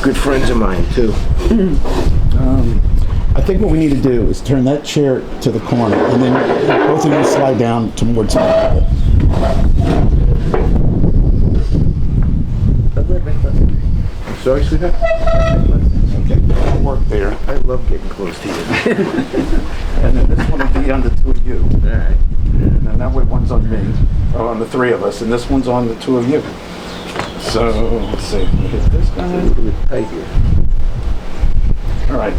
good friends of mine too. I think what we need to do is turn that chair to the corner, and then both of you slide down towards me. A little bit closer. Sorry, sweetheart? Okay, I'll work there. I love getting close to you. And then this one will be on the two of you. All right. And then that way one's on me, or on the three of us, and this one's on the two of you. So, let's see, we hit this It's a guy. little bit tight here. All right.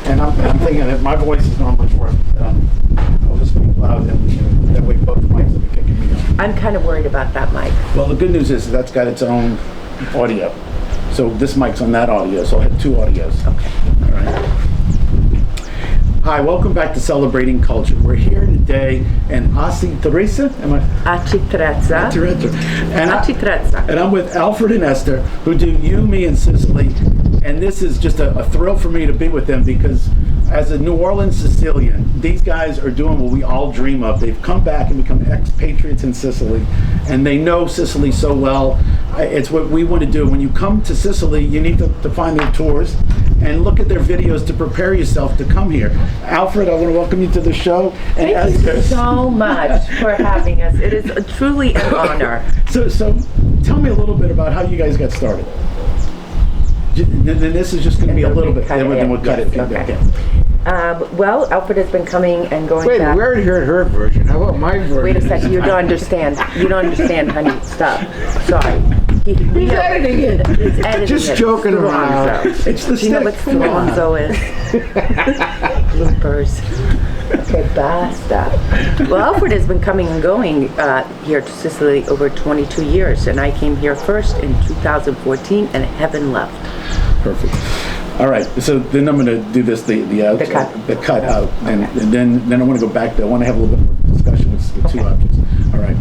And I'm thinking that my voice is normally short. I'll just speak loud, and that way both mics will be picking me up. I'm kind of worried about that mic. Well, the good news is that's got its own audio. So this mic's on that audio, so I'll have two audios. Okay. All right. Hi, welcome back to Celebrating Culture. We're here today in Teresa? Accitrezza. And I'm with Alfred and Esther, who do You, Me, and Sicily. And this is just a thrill for me to be with them because as a New Orleans Sicilian, these guys are doing what we all dream of. They've come back and become expatriates in Sicily, and they know Sicily so well. It's what we want to do. When you come to Sicily, you need to find their tours and look at their videos to prepare yourself to come here. Alfred, I want to welcome you to the show. And Thank you so much for having us. It is truly an honor. So tell me a little bit about how you guys got started. Then this is just going to be a little bit, then we'll cut it. Okay. Well, Alfred has been coming and going Wait, back. we already heard her version. How about my version? Wait a second, you don't understand. You don't understand, honey. Stop. Sorry. He's editing it. He's editing Just it. joking around. It's the Do you know what stick. Come on. Stronzo is? Bloopers. Okay, basta. Well, Alfred has been coming and going here to Sicily over 22 years, and I came here first in 2014 and haven't left. Perfect. All right, so then I'm going to do this, the cut out, and then I want to go back to, I want to have a little bit more discussion with the two objects. All right.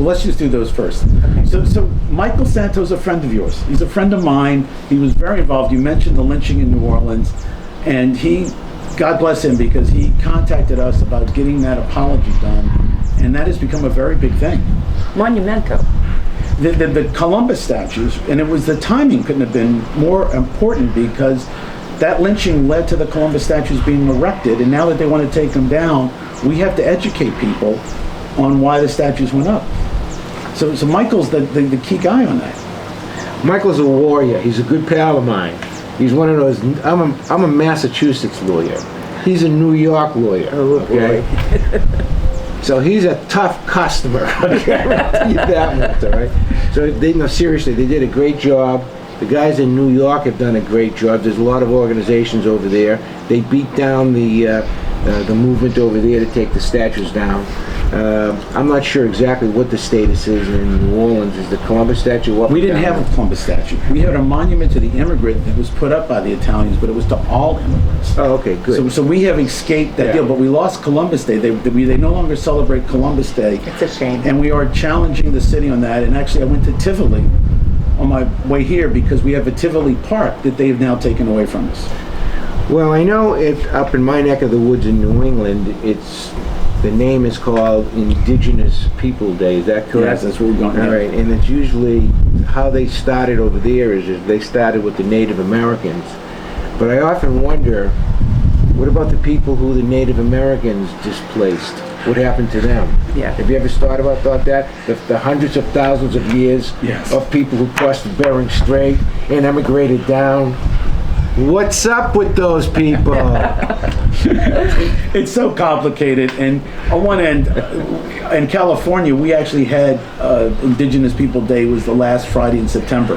Let's just do those first. Okay. So Michael Santo's a friend of yours. He's a friend of mine. He was very involved. You mentioned the lynching in New Orleans, and he, God bless him, because he contacted us about getting that apology done, and that has become a very big thing. Monumento. The Columbus statues, and it was the timing couldn't have been more important because that lynching led to the Columbus statues being erected, and now that they want to take them down, we have to educate people on why the statues went up. So Michael's the key guy on that. Michael's a warrior. He's a good pal of mine. He's one of those. I'm a Massachusetts lawyer. He's a New York lawyer. Oh, boy. So he's a tough customer. I guarantee you that much, all right? So seriously, they did a great job. The guys in New York have done a great job. There's a lot of organizations over there. They beat down the movement over there to take the statues down. I'm not sure exactly what the status is in New Orleans. Is the Columbus statue up? We didn't have a Columbus statue. We had a monument to the immigrant that was put up by the Italians, but it was to all immigrants. Oh, okay, good. So we have escaped that deal, but we lost Columbus Day. They no longer celebrate Columbus Day. It's a shame. And we are challenging the city on that. And actually, I went to Tivoli on my way here because we have a Tivoli Park that they've now taken away from us. Well, I know up in my neck of the woods in New England, the name is called Indigenous People Day. Is that correct? Yes, that's where we're going. All right, and it's usually how they started over there is they started with the Native Americans. But I often wonder, what about the people who the Native Americans displaced? What happened to them? Yeah. Have you ever thought that? The hundreds of thousands of years of people who crossed the Bering Strait and emigrated down. What's up with those people? It's so complicated, and on one end, in California, we actually had Indigenous People Day was the last Friday in September.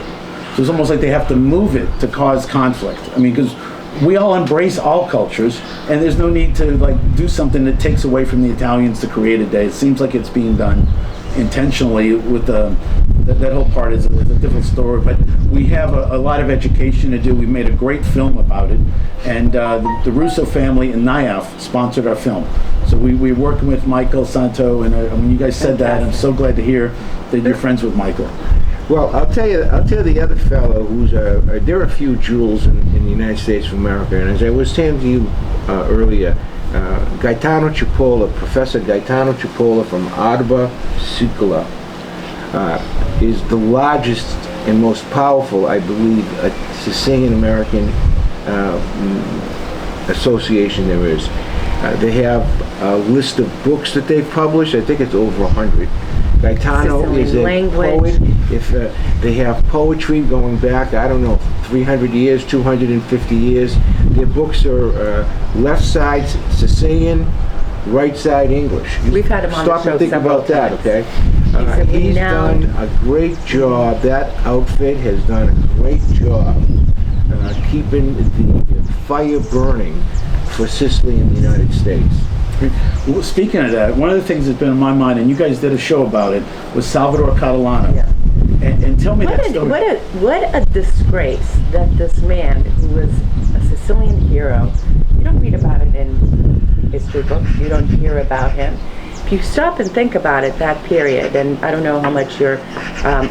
So it's almost like they have to move it to cause conflict. I mean, because we all embrace all cultures, and there's no need to do something that takes away from the Italians to create a day. It seems like it's being done intentionally with that whole part is a different story, but we have a lot of education to do. We've made a great film about it, and the Russo family and NIAF sponsored our film. So we're working with Michael Santo, and when you guys said that, I'm so glad to hear that you're friends with Michael. Well, I'll tell you the other fellow who's there are a few jewels in the United States of America, and as I was saying to you earlier, Gaetano Cipolla, Professor Gaetano Cipolla from Sicily is the largest and most powerful, I believe, Sicilian American association there is. They have a list of books that they've published. I think it's over 100. Gaetano Sicilian is a language. poet. If they have poetry going back, I don't know, 300 years, 250 years. Their books are left side Sicilian, right side English. We've had him on the Stop show and think several about that, times. okay? He's He's done a great job. That outfit has done a great job keeping the fire burning for Sicily in the United States. Well, speaking of that, one of the things that's been on my mind, and you guys did a show about it, was Salvatore Catalano. Yeah. And tell me that story. What a disgrace that this man, who was a Sicilian hero, you don't read about it in history books, you don't hear about him. If you stop and think about it, that period, and I don't know how much your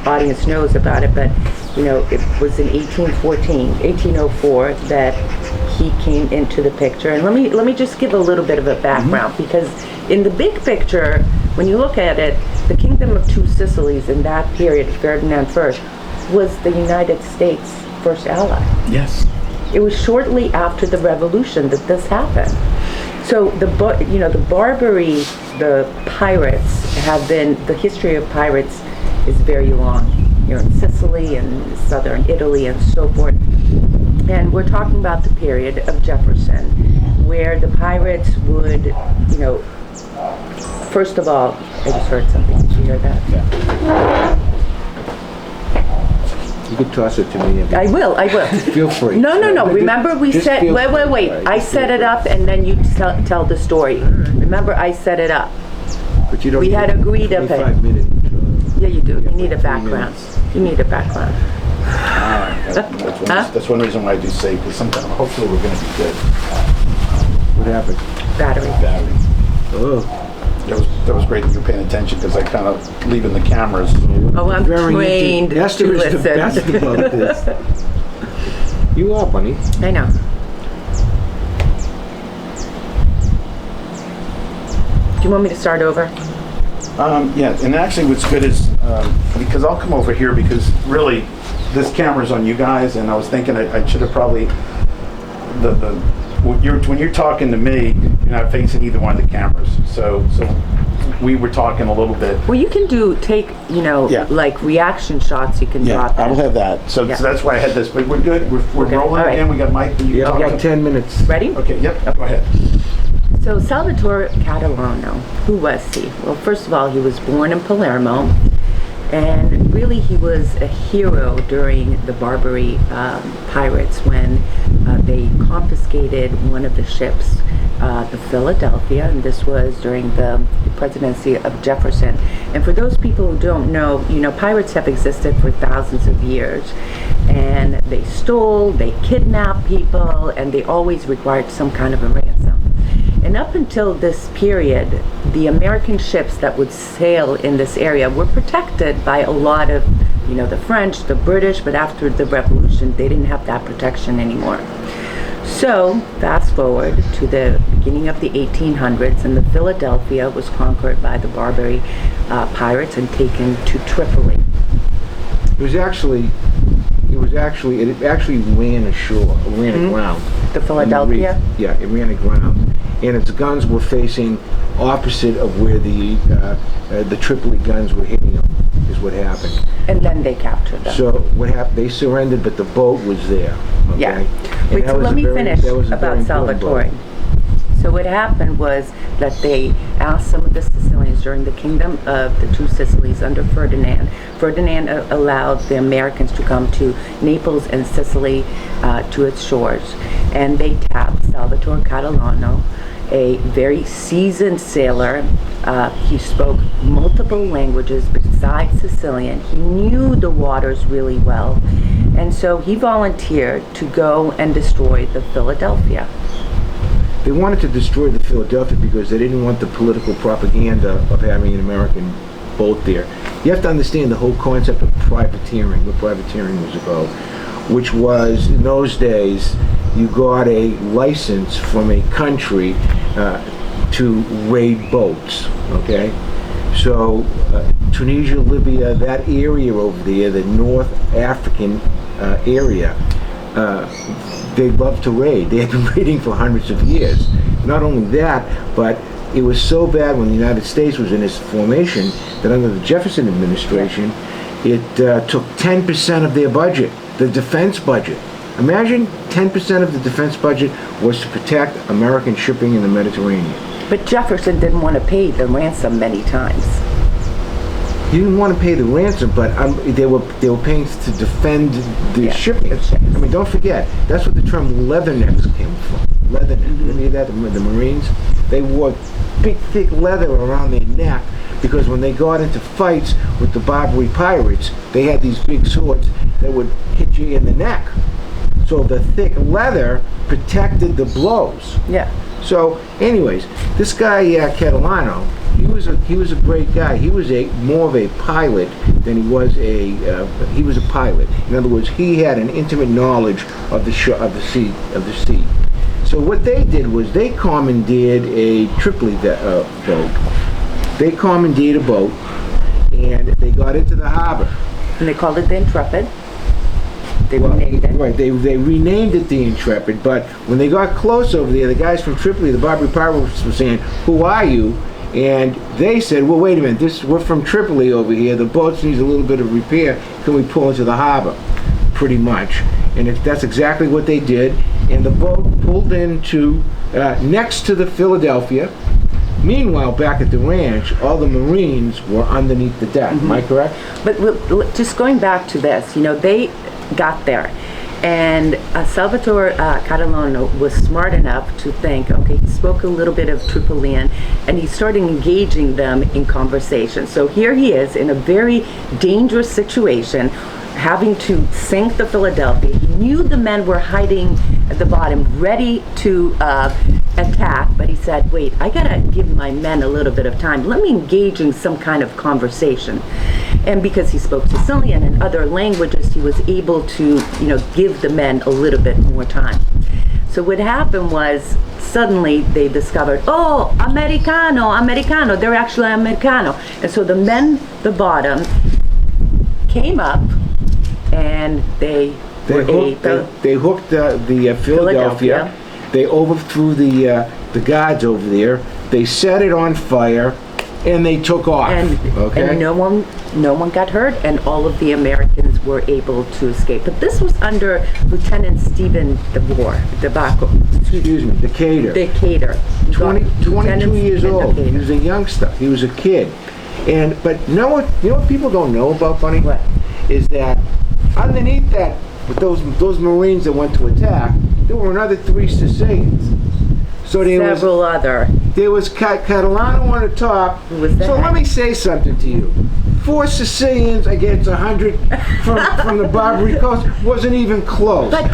audience knows about it, but you know, it was in 1804 that he came into the picture. And let me just give a little bit of a background, because in the big picture, when you look at it, the Kingdom of Two Sicilies in that period, Ferdinand I, was the United States' first ally. Yes. It was shortly after the revolution that this happened. So the Barbary, the pirates have been, the history of pirates is very long here in Sicily and southern Italy and so forth. And we're talking about the period of Jefferson, where the pirates would, you know, first of all, I just heard something. Did you hear that? Yeah. You could toss it to me. I will. Feel free. No. Remember we Just said, feel wait. free. I set it up and then you tell the story. Remember I set it up. But you don't We need had a agreed of it. 25-minute intro. Yeah, you do. You Yeah, need a like 3 background. minutes. You need a background. That's one reason why I do save, because sometimes, hopefully we're going to be good. What happened? Battery. Battery. Oh, That was great that you're paying attention, because I kind of leaving the cameras. Oh, I'm very trained to Esther is the best listen. about this. You are, bunny. I know. Do you want me to start over? Yeah, and actually what's good is, because I'll come over here, because really, this camera's on you guys, and I was thinking I should have probably, when you're talking to me, you're not facing either one of the cameras. So we were talking a little bit. Well, you can take, Yeah. like reaction shots. You can drop I will that. have that. So Yeah. that's why I had this, but we're good. We're Okay, rolling all right. again. We got Mike. You Yeah, we talking? got 10 minutes. Ready? Okay, yep, go ahead. So Salvatore Catalano, who was he? Well, first of all, he was born in Palermo, and really he was a hero during the Barbary pirates when they confiscated one of the ships, the Philadelphia, and this was during the presidency of Jefferson. And for those people who don't know, pirates have existed for thousands of years, and they stole, they kidnapped people, and they always required some kind of a ransom. And up until this period, the American ships that would sail in this area were protected by a lot of, the French, the British, but after the revolution, they didn't have that protection anymore. So, fast forward to the beginning of the 1800s, and the Philadelphia was conquered by the Barbary pirates and taken to Tripoli. It actually ran ashore, ran aground. The Philadelphia? Yeah, it ran aground. And its guns were facing opposite of where the Tripoli guns were hitting them, is what happened. And then they captured them. So what happened, they surrendered, but the boat was there, okay? Yeah. And Wait, that so was let a me very- finish that was a very about important Salvatore. boat. So what happened was that they asked some of the Sicilians during the Kingdom of the Two Sicilies under Ferdinand. Ferdinand allowed the Americans to come to Naples and Sicily to its shores. And they tapped Salvatore Catalano, a very seasoned sailor. He spoke multiple languages besides Sicilian. He knew the waters really well. And so he volunteered to go and destroy the Philadelphia. They wanted to destroy the Philadelphia because they didn't want the political propaganda of having an American boat there. You have to understand the whole concept of privateering, what privateering was about, which was, in those days, you got a license from a country to raid boats, okay? So Tunisia, Libya, that area over there, the North African area, they love to raid. They had been raiding for hundreds of years. Not only that, but it was so bad when the United States was in its formation that under the Jefferson administration, it took 10% of their budget, the defense budget. Imagine 10% of the defense budget was to protect American shipping in the Mediterranean. But Jefferson didn't want to pay the ransom many times. He didn't want to pay the ransom, but they were paying to defend the shipping. I mean, don't forget, that's what the term leathernecks came from. Leatherneck. You hear that? The Marines? They wore big, thick leather around their neck because when they got into fights with the Barbary pirates, they had these big swords that would hit you in the neck. So the thick leather protected the blows. Yeah. So, anyways, this guy Catalano, he was a great guy. He was more of a pilot than he was he was a pilot. In other words, he had an intimate knowledge of the sea. So what they did was they commandeered a Tripoli boat. They commandeered a boat, and they got into the harbor. And they called it the Intrepid. They renamed it. Right, they renamed it the Intrepid, but when they got close over there, the guys from Tripoli, the Barbary pirates, were saying, "Who are you?" And they said, "Well, wait a minute, we're from Tripoli over here. The boat needs a little bit of repair. Can we pull into the harbor?" Pretty much. And that's exactly what they did. And the boat pulled into next to the Philadelphia. Meanwhile, back at the ranch, all the Marines were underneath the deck. Am I correct? But just going back to this, they got there. And Salvatore Catalano was smart enough to think, okay, he spoke a little bit of Tripolian, and he started engaging them in conversation. So here he is in a very dangerous situation, having to sink the Philadelphia. He knew the men were hiding at the bottom, ready to attack, but he said, wait, I gotta give my men a little bit of time. Let me engage in some kind of conversation. And because he spoke Sicilian and other languages, he was able to, give the men a little bit more time. So what happened was, suddenly they discovered, oh, Americano, they're actually Americano. And so the men, the bottom, came up, and they hooked the Philadelphia. They overthrew the guards over there. They set it on fire, and they took off. And no one got hurt, and all of the Americans were able to escape. But this was under Lieutenant Stephen Decatur. 22 years old. He was a youngster. He was a kid. But you know what people don't know about Bunny? What? Is that underneath that, with those Marines that went to attack, there were another 3 Sicilians. So there was Catalano on the top. So let me say something to you. 4 Sicilians against 100 from the Barbary coast wasn't even close. But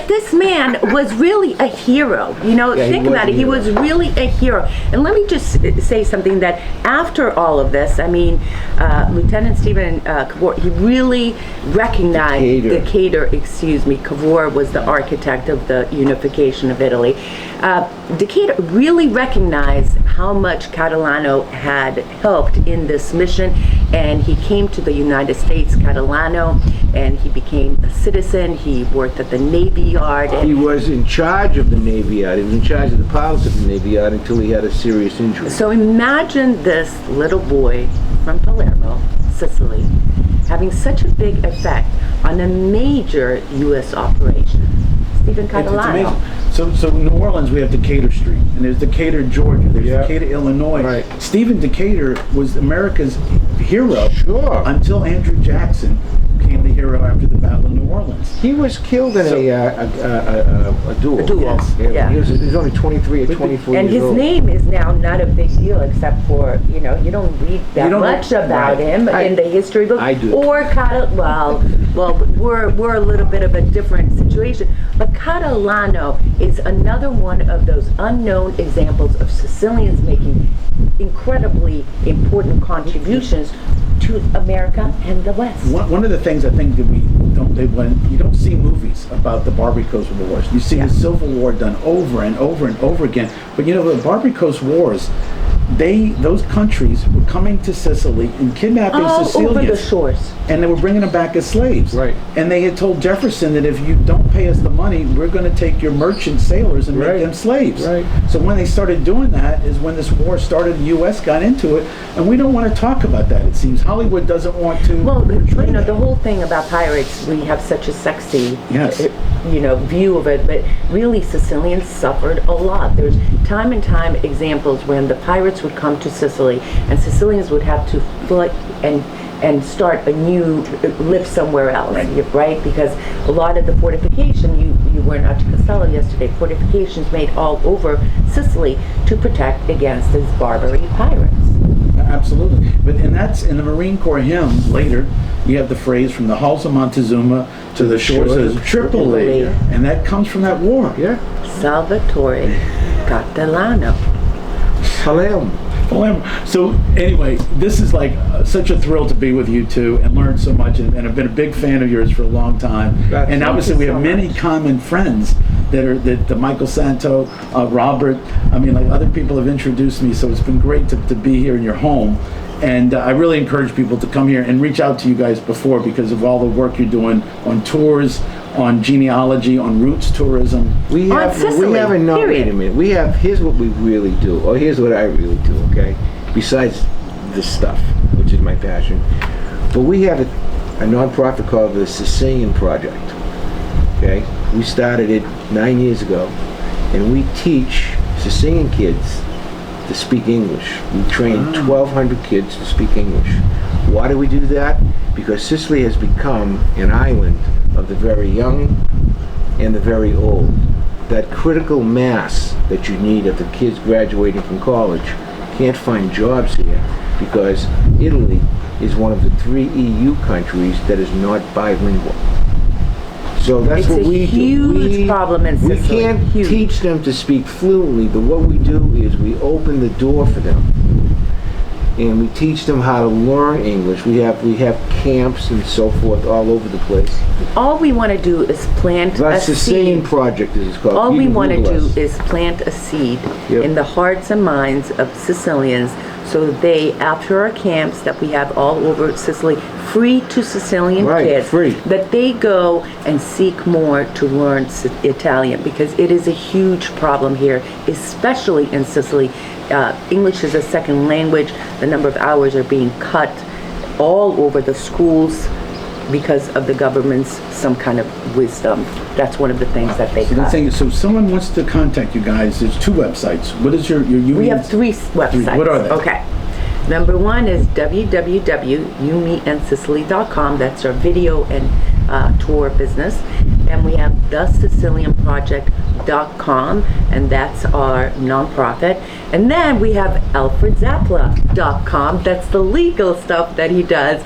this man was really a hero. Think about it. He was really a hero. And let me just say something that after all of this, Lieutenant Stephen Cavour, he really recognized Cavour was the architect of the unification of Italy. Decatur really recognized how much Catalano had helped in this mission, and he came to the United States, Catalano, and he became a citizen. He worked at the Navy Yard. He was in charge of the Navy Yard. He was in charge of the pilots of the Navy Yard until he had a serious injury. So imagine this little boy from Palermo, Sicily, having such a big effect on a major U.S. operation. Stephen Catalano. It's amazing. So in New Orleans, we have Decatur Street, and there's Decatur, Georgia. There's Decatur, Illinois. Right. Stephen Decatur was America's hero until Andrew Jackson became the hero after the Battle of New Orleans. He was killed in a duel. Yes. Yeah. He was only 23 or 24 and years old. And his name is now not a big deal, except for, you don't read that much about him in the history book. I do. Or we're a little bit of a different situation. But Catalano is another one of those unknown examples of Sicilians making incredibly important contributions to America and the West. One of the things I think that you don't see movies about the Barbary Coast Wars. You see the Civil War done over and over and over again. But the Barbary Coast Wars, those countries were coming to Sicily and kidnapping All Sicilians. over the shores. And they were bringing them back as slaves. Right. And they had told Jefferson that if you don't pay us the money, we're going to take your merchant sailors and Right. make them slaves. Right. So when they started doing that is when this war started, the U.S. got into it. And we don't want to talk about that, it seems. Hollywood doesn't want to. Well, portray you know, that. the whole thing about pirates, we have such a sexy, Yes. view of it, but really Sicilians suffered a lot. There's time and time examples when the pirates would come to Sicily and Sicilians would have to flee and start a new, live somewhere else, right? Because a lot of the fortification, you went out to Castello yesterday, fortifications made all over Sicily to protect against these Barbary pirates. Absolutely. And that's in the Marine Corps hymn later. You have the phrase from the halls of Montezuma to the shores of Tripoli. And that comes from that war. Yeah. Salvatore Catalano. Palermo. So anyway, this is like such a thrill to be with you two and learn so much, and I've been a big fan of yours for a long time. And obviously we have many common friends that Michael Santo, Robert, I mean, like other people have introduced me, so it's been great to be here in your home. And I really encourage people to come here and reach out to you guys before, because of all the work you're doing on tours, on genealogy, on roots tourism. We have a no, wait a minute. Here's what we really do, or here's what I really do, okay? Besides this stuff, which is my passion. But we have a nonprofit called the Sicilian Project, okay? We started it 9 years ago, and we teach Sicilian kids to speak English. We train 1,200 kids to speak English. Why do we do that? Because Sicily has become an island of the very young and the very old. That critical mass that you need of the kids graduating from college can't find jobs here because Italy is one of the 3 EU countries that is not bilingual. So that's what we do. It's a huge problem in Sicily. We can't teach them to speak fluently, but what we do is we open the door for them. And we teach them how to learn English. We have camps and so forth all over the place. All we want to do is plant The a Sicilian seed. Project is called. All You we can want to Google do us. is plant a seed Yep. in the hearts and minds of Sicilians, so that they, after our camps that we have all over Sicily, free to Sicilian Right, kids, free. that they go and seek more to learn Italian, because it is a huge problem here, especially in Sicily. English is a second language. The number of hours are being cut all over the schools because of the government's some kind of wisdom. That's one of the things that they cut. So if someone wants to contact you guys, there's 2 websites. What is your union? We have 3 websites. What are they? Okay. Number 1 is www.youmeandsicily.com. That's our video and tour business. And we have thesicilianproject.com, and that's our nonprofit. And then we have alfredzappala.com. That's the legal stuff that he does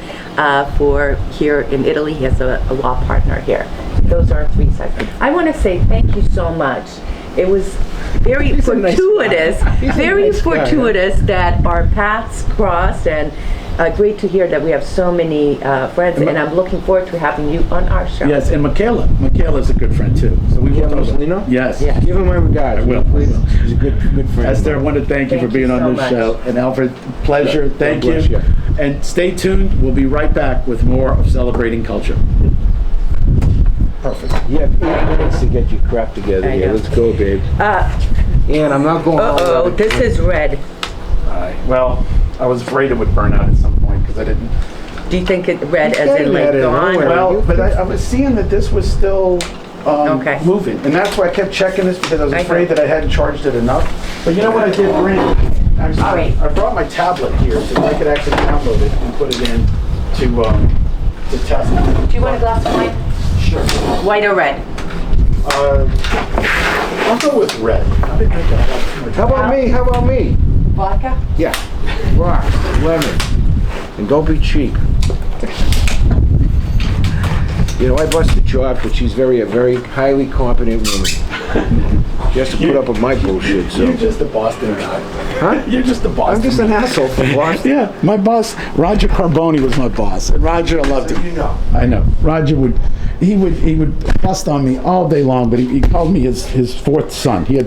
for here in Italy. He has a law partner here. Those are our 3 sites. I want to say thank you so much. It was very fortuitous, that our paths crossed, and great to hear that we have so many friends, and I'm looking forward to having you on our show. Yes, and Michaela's a good friend too. So we will talk about. Mussolino? Yes. Give him my regards. I will. Please. He's a good friend. Esther, I want to thank you for being on this show. And Alfred, pleasure. Thank bless you. you. And stay tuned. We'll be right back with more of Celebrating Culture. Perfect. You have 8 minutes to get your crap together I here. know. Let's go, babe. And I'm not going all Uh-oh, over. this is red. Well, I was afraid it would burn out at some point because I didn't. Do you think it red as in Red like is gone? nowhere. Well, but I was seeing that this was still Okay. moving, and that's why I kept checking this because I was I afraid know. that I hadn't charged it enough. But you know what I did bring? Actually, All right. I brought my tablet here so I could actually download it and put it in to test it. Do you want a glass of wine? Sure. White or red? I'll go with red. I've been drinking a lot too much. How about me? Vodka? Yeah. Rocks, lemon. And don't be cheap. You know, I busted chops, but she's a very highly competent woman. She has to put up with my bullshit, so. You're just a Boston guy. Huh? You're just a Boston I'm just an asshole from Boston. Yeah, my boss, Roger Carboni, was my boss. And Roger loved So him. you know. I know. Roger would bust on me all day long, but he called me his 4th son. He had